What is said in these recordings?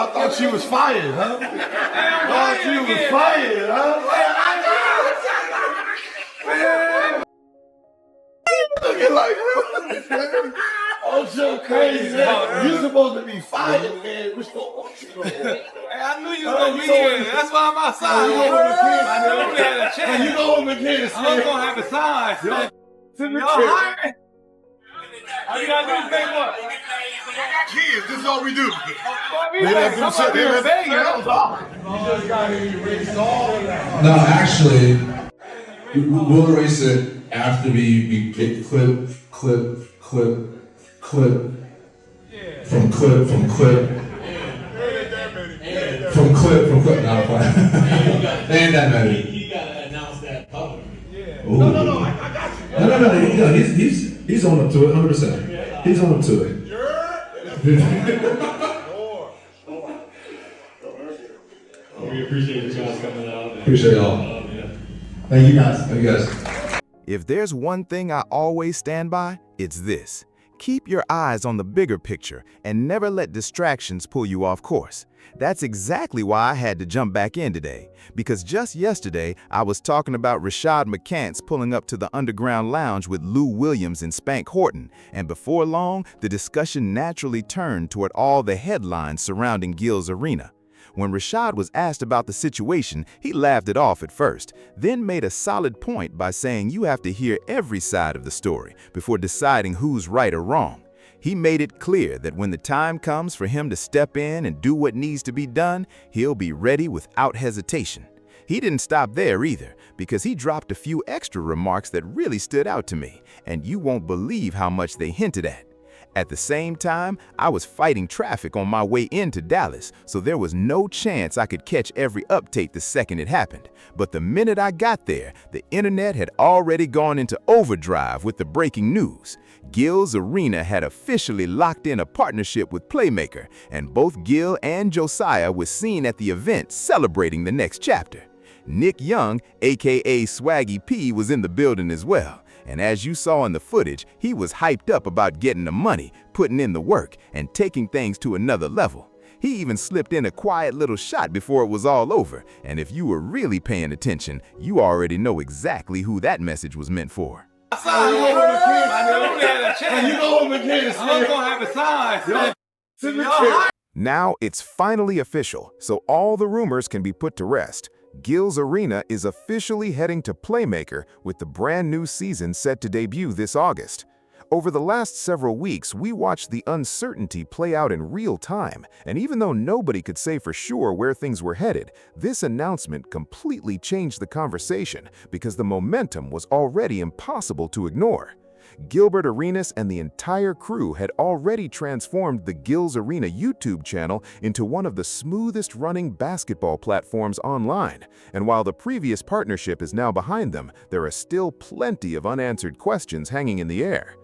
Y'all thought she was fired, huh? Thought she was fired, huh? Looking like oh, so crazy. You supposed to be fired, man. We're supposed to want you. Hey, I knew you was gonna be here. That's why I'm outside. I knew we had a chance. You go with McCants. I was gonna have a sign. Y'all hiring? All you gotta do is make what? Kids, this is all we do. We let them sit there and beg you. You just got to erase all of that. No, actually, we'll erase it after we get clip from clip. No, they ain't that many. You gotta announce that publicly. Yeah. No, I got you. No, he's on up to it, 100%. He's on up to it. We appreciate you guys coming out. Appreciate y'all. Thank you guys. Thank you guys. If there's one thing I always stand by, it's this. Keep your eyes on the bigger picture and never let distractions pull you off course. That's exactly why I had to jump back in today, because just yesterday I was talking about Rashad McCants pulling up to the Underground Lounge with Lou Williams and Spank Horton, and before long, the discussion naturally turned toward all the headlines surrounding Gil's Arena. When Rashad was asked about the situation, he laughed it off at first, then made a solid point by saying you have to hear every side of the story before deciding who's right or wrong. He made it clear that when the time comes for him to step in and do what needs to be done, he'll be ready without hesitation. He didn't stop there either, because he dropped a few extra remarks that really stood out to me, and you won't believe how much they hinted at. At the same time, I was fighting traffic on my way into Dallas, so there was no chance I could catch every update the second it happened. But the minute I got there, the internet had already gone into overdrive with the breaking news. Gil's Arena had officially locked in a partnership with Playmaker, and both Gil and Josiah were seen at the event celebrating the next chapter. Nick Young, aka Swaggy P, was in the building as well. And as you saw in the footage, he was hyped up about getting the money, putting in the work, and taking things to another level. He even slipped in a quiet little shot before it was all over, and if you were really paying attention, you already know exactly who that message was meant for. I knew we had a chance. You go with McCants. I was gonna have a sign. Now it's finally official, so all the rumors can be put to rest. Gil's Arena is officially heading to Playmaker with the brand new season set to debut this August. Over the last several weeks, we watched the uncertainty play out in real time, and even though nobody could say for sure where things were headed, this announcement completely changed the conversation because the momentum was already impossible to ignore. Gilbert Arenas and the entire crew had already transformed the Gil's Arena YouTube channel into one of the smoothest running basketball platforms online. And while the previous partnership is now behind them, there are still plenty of unanswered questions hanging in the air.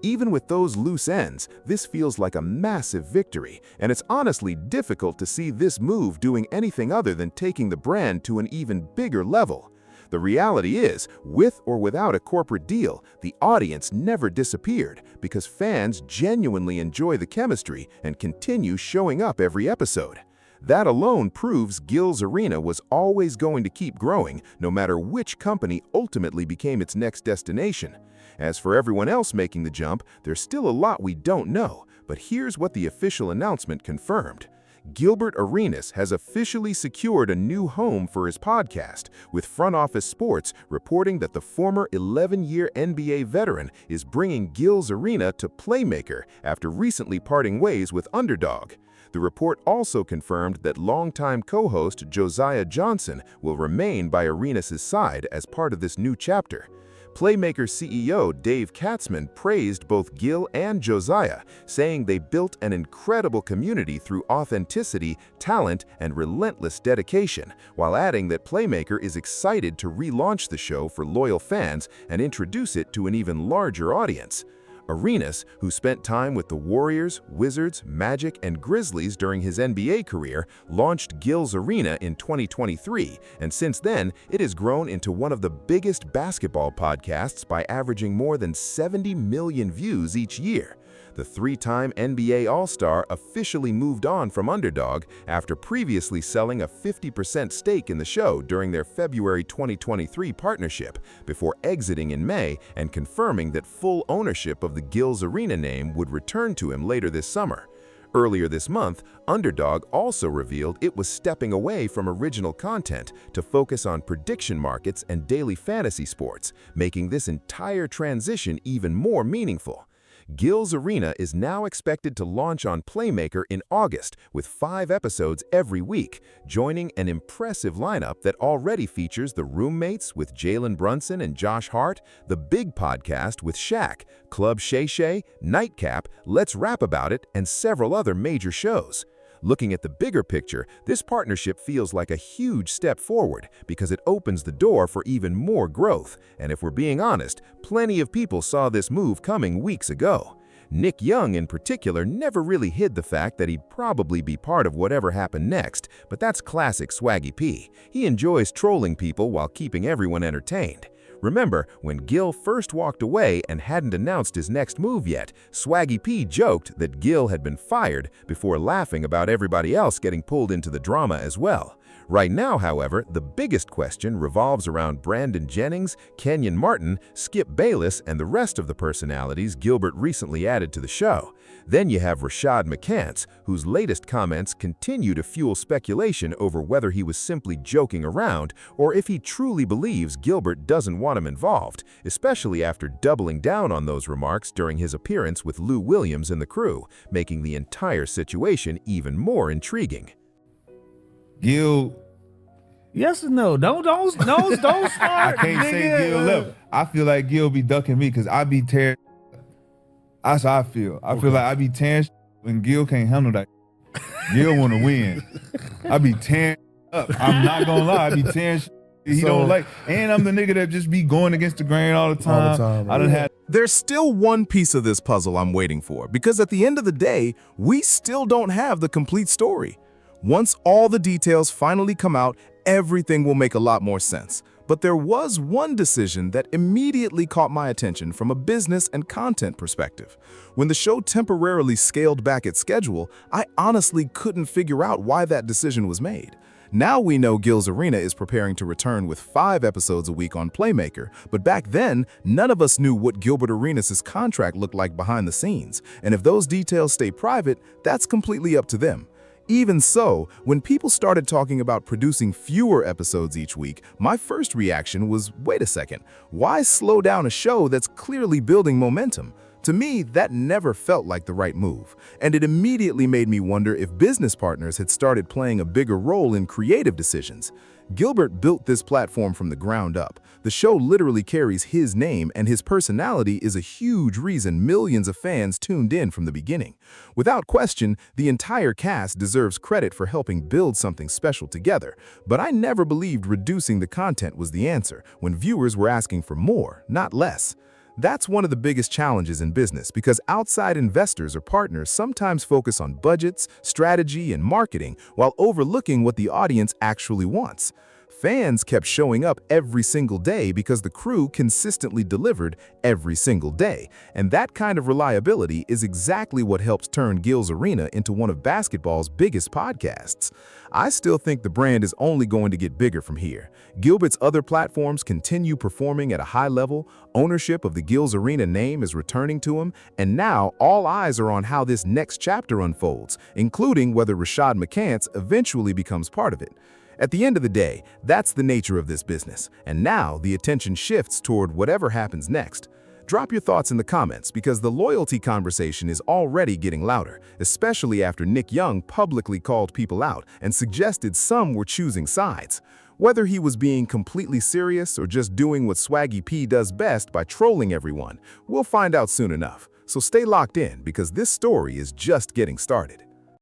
Even with those loose ends, this feels like a massive victory, and it's honestly difficult to see this move doing anything other than taking the brand to an even bigger level. The reality is, with or without a corporate deal, the audience never disappeared because fans genuinely enjoy the chemistry and continue showing up every episode. That alone proves Gil's Arena was always going to keep growing, no matter which company ultimately became its next destination. As for everyone else making the jump, there's still a lot we don't know, but here's what the official announcement confirmed. Gilbert Arenas has officially secured a new home for his podcast, with Front Office Sports reporting that the former 11-year NBA veteran is bringing Gil's Arena to Playmaker after recently parting ways with Underdog. The report also confirmed that longtime co-host Josiah Johnson will remain by Arenas' side as part of this new chapter. Playmaker CEO Dave Katzman praised both Gil and Josiah, saying they built an incredible community through authenticity, talent, and relentless dedication, while adding that Playmaker is excited to relaunch the show for loyal fans and introduce it to an even larger audience. Arenas, who spent time with the Warriors, Wizards, Magic, and Grizzlies during his NBA career, launched Gil's Arena in 2023, and since then, it has grown into one of the biggest basketball podcasts by averaging more than 70 million views each year. The three-time NBA All-Star officially moved on from Underdog after previously selling a 50% stake in the show during their February 2023 partnership, before exiting in May and confirming that full ownership of the Gilbert Arenas name would return to him later this summer. Earlier this month, Underdog also revealed it was stepping away from original content to focus on prediction markets and daily fantasy sports, making this entire transition even more meaningful. Gilbert Arenas is now expected to launch on Playmaker in August with 5 episodes every week, joining an impressive lineup that already features The Roommates with Jalen Brunson and Josh Hart, The Big Podcast with Shaq, Club Shay Shay, Nightcap, Let's Rap About It, and several other major shows. Looking at the bigger picture, this partnership feels like a huge step forward because it opens the door for even more growth. And if we're being honest, plenty of people saw this move coming weeks ago. Nick Young in particular never really hid the fact that he'd probably be part of whatever happened next, but that's classic Swaggy P. He enjoys trolling people while keeping everyone entertained. Remember, when Gil first walked away and hadn't announced his next move yet, Swaggy P joked that Gil had been fired before laughing about everybody else getting pulled into the drama as well. Right now, however, the biggest question revolves around Brandon Jennings, Kenyon Martin, Skip Bayless, and the rest of the personalities Gilbert recently added to the show. Then you have Rashad McCants, whose latest comments continue to fuel speculation over whether he was simply joking around or if he truly believes Gilbert doesn't want him involved, especially after doubling down on those remarks during his appearance with Lou Williams and the crew, making the entire situation even more intriguing. Gil, yes or no? Don't start. I can't say Gil left. I feel like Gil be ducking me because I be tearing. That's how I feel. I feel like I be tearing when Gil can't handle that. Gil want to win. I be tearing up. I'm not gonna lie. I be tearing. He don't like, and I'm the nigga that just be going against the grain all the time. I done had. There's still one piece of this puzzle I'm waiting for, because at the end of the day, we still don't have the complete story. Once all the details finally come out, everything will make a lot more sense. But there was one decision that immediately caught my attention from a business and content perspective. When the show temporarily scaled back its schedule, I honestly couldn't figure out why that decision was made. Now we know Gilbert Arenas is preparing to return with 5 episodes a week on Playmaker, but back then, none of us knew what Gilbert Arenas' contract looked like behind the scenes, and if those details stay private, that's completely up to them. Even so, when people started talking about producing fewer episodes each week, my first reaction was, wait a second, why slow down a show that's clearly building momentum? To me, that never felt like the right move, and it immediately made me wonder if business partners had started playing a bigger role in creative decisions. Gilbert built this platform from the ground up. The show literally carries his name, and his personality is a huge reason millions of fans tuned in from the beginning. Without question, the entire cast deserves credit for helping build something special together, but I never believed reducing the content was the answer when viewers were asking for more, not less. That's one of the biggest challenges in business because outside investors or partners sometimes focus on budgets, strategy, and marketing while overlooking what the audience actually wants. Fans kept showing up every single day because the crew consistently delivered every single day, and that kind of reliability is exactly what helped turn Gilbert Arenas into one of basketball's biggest podcasts. I still think the brand is only going to get bigger from here. Gilbert's other platforms continue performing at a high level, ownership of the Gilbert Arenas name is returning to him, and now all eyes are on how this next chapter unfolds, including whether Rashad McCants eventually becomes part of it. At the end of the day, that's the nature of this business, and now the attention shifts toward whatever happens next. Drop your thoughts in the comments because the loyalty conversation is already getting louder, especially after Nick Young publicly called people out and suggested some were choosing sides. Whether he was being completely serious or just doing what Swaggy P does best by trolling everyone, we'll find out soon enough. So stay locked in because this story is just getting started.